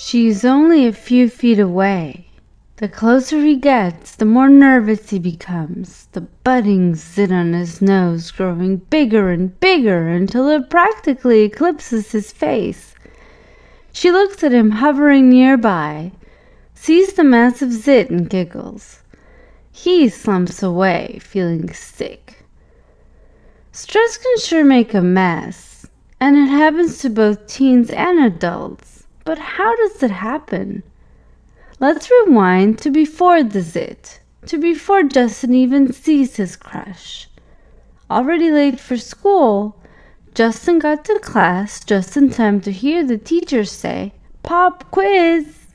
She's only a few feet away. The closer he gets, the more nervous he becomes, the budding zit on his nose growing bigger and bigger until it practically eclipses his face. She looks at him hovering nearby, sees the massive zit and giggles. He slumps away, feeling sick. Stress can sure make a mess, and it happens to both teens and adults. But how does it happen? Let's rewind to before the zit, to before Justin even sees his crush. Already late for school, Justin got to class just in time to hear the teacher say, "Pop quiz!"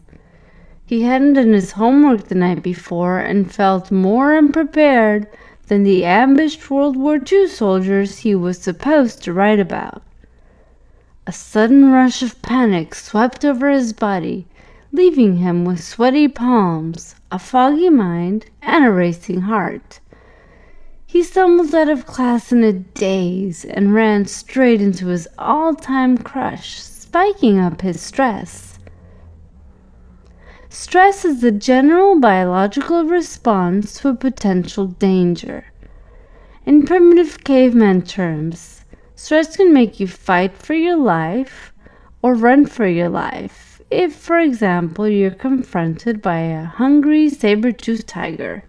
He hadn't done his homework the night before and felt more unprepared than the ambushed World War II soldiers he was supposed to write about. A sudden rush of panic swept over his body, leaving him with sweaty palms, a foggy mind, and a racing heart. He stumbled out of class in a daze and ran straight into his all-time crush, spiking up his stress. Stress is the general biological response to a potential danger. In primitive caveman terms, stress can make you fight for your life or run for your life. If, for example, you're confronted by a hungry saber-toothed tiger.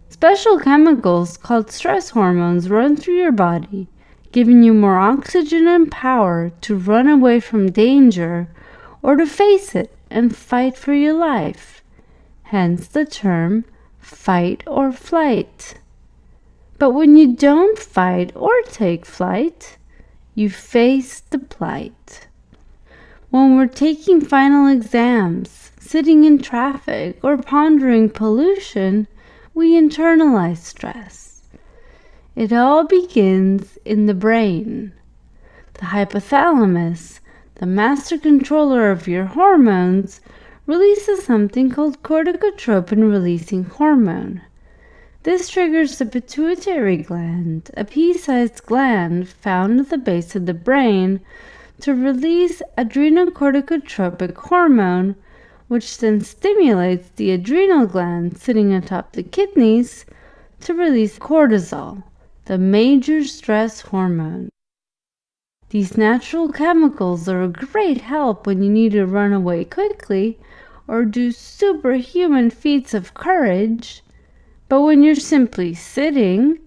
Special chemicals called stress hormones run through your body, giving you more oxygen and power to run away from danger or to face it and fight for your life. Hence the term fight or flight. But when you don't fight or take flight, you face the plight. When we're taking final exams, sitting in traffic, or pondering pollution, we internalize stress. It all begins in the brain. The hypothalamus, the master controller of your hormones, releases something called corticotropin-releasing hormone. This triggers the pituitary gland, a pea-sized gland found at the base of the brain, to release adrenocorticotropic hormone, which then stimulates the adrenal gland sitting atop the kidneys to release cortisol, the major stress hormone. These natural chemicals are a great help when you need to run away quickly or do superhuman feats of courage. But when you're simply sitting,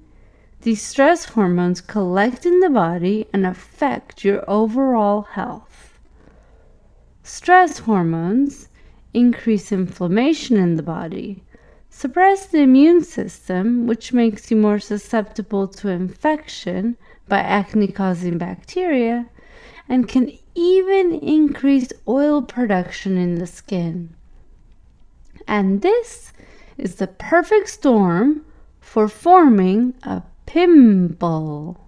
these stress hormones collect in the body and affect your overall health. Stress hormones increase inflammation in the body, suppress the immune system, which makes you more susceptible to infection by acne-causing bacteria, and can even increase oil production in the skin. And this is the perfect storm for forming a pimple.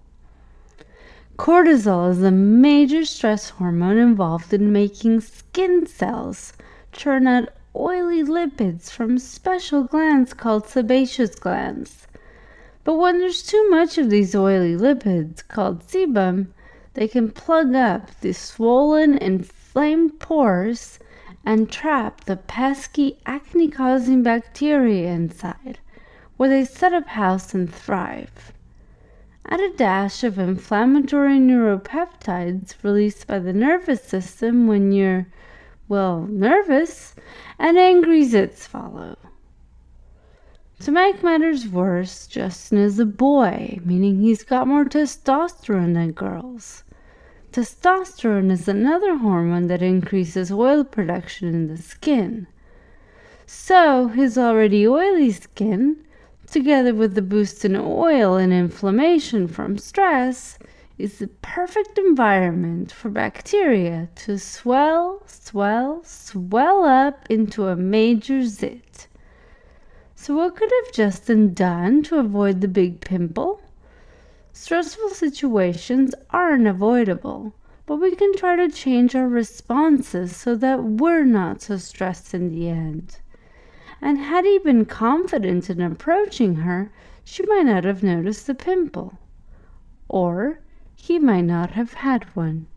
Cortisol is a major stress hormone involved in making skin cells churn out oily lipids from special glands called sebaceous glands. But when there's too much of these oily lipids, called sebum, they can plug up the swollen, inflamed pores and trap the pesky acne-causing bacteria inside, where they set up house and thrive. Add a dash of inflammatory neuropeptides released by the nervous system when you're, nervous, and angry zits follow. To make matters worse, Justin is a boy, meaning he's got more testosterone than girls. Testosterone is another hormone that increases oil production in the skin. So his already oily skin, together with the boost in oil and inflammation from stress, is the perfect environment for bacteria to swell up into a major zit. So what could have Justin done to avoid the big pimple? Stressful situations are unavoidable, but we can try to change our responses so that we're not so stressed in the end. And had he been confident in approaching her, she might not have noticed the pimple. Or he might not have had one.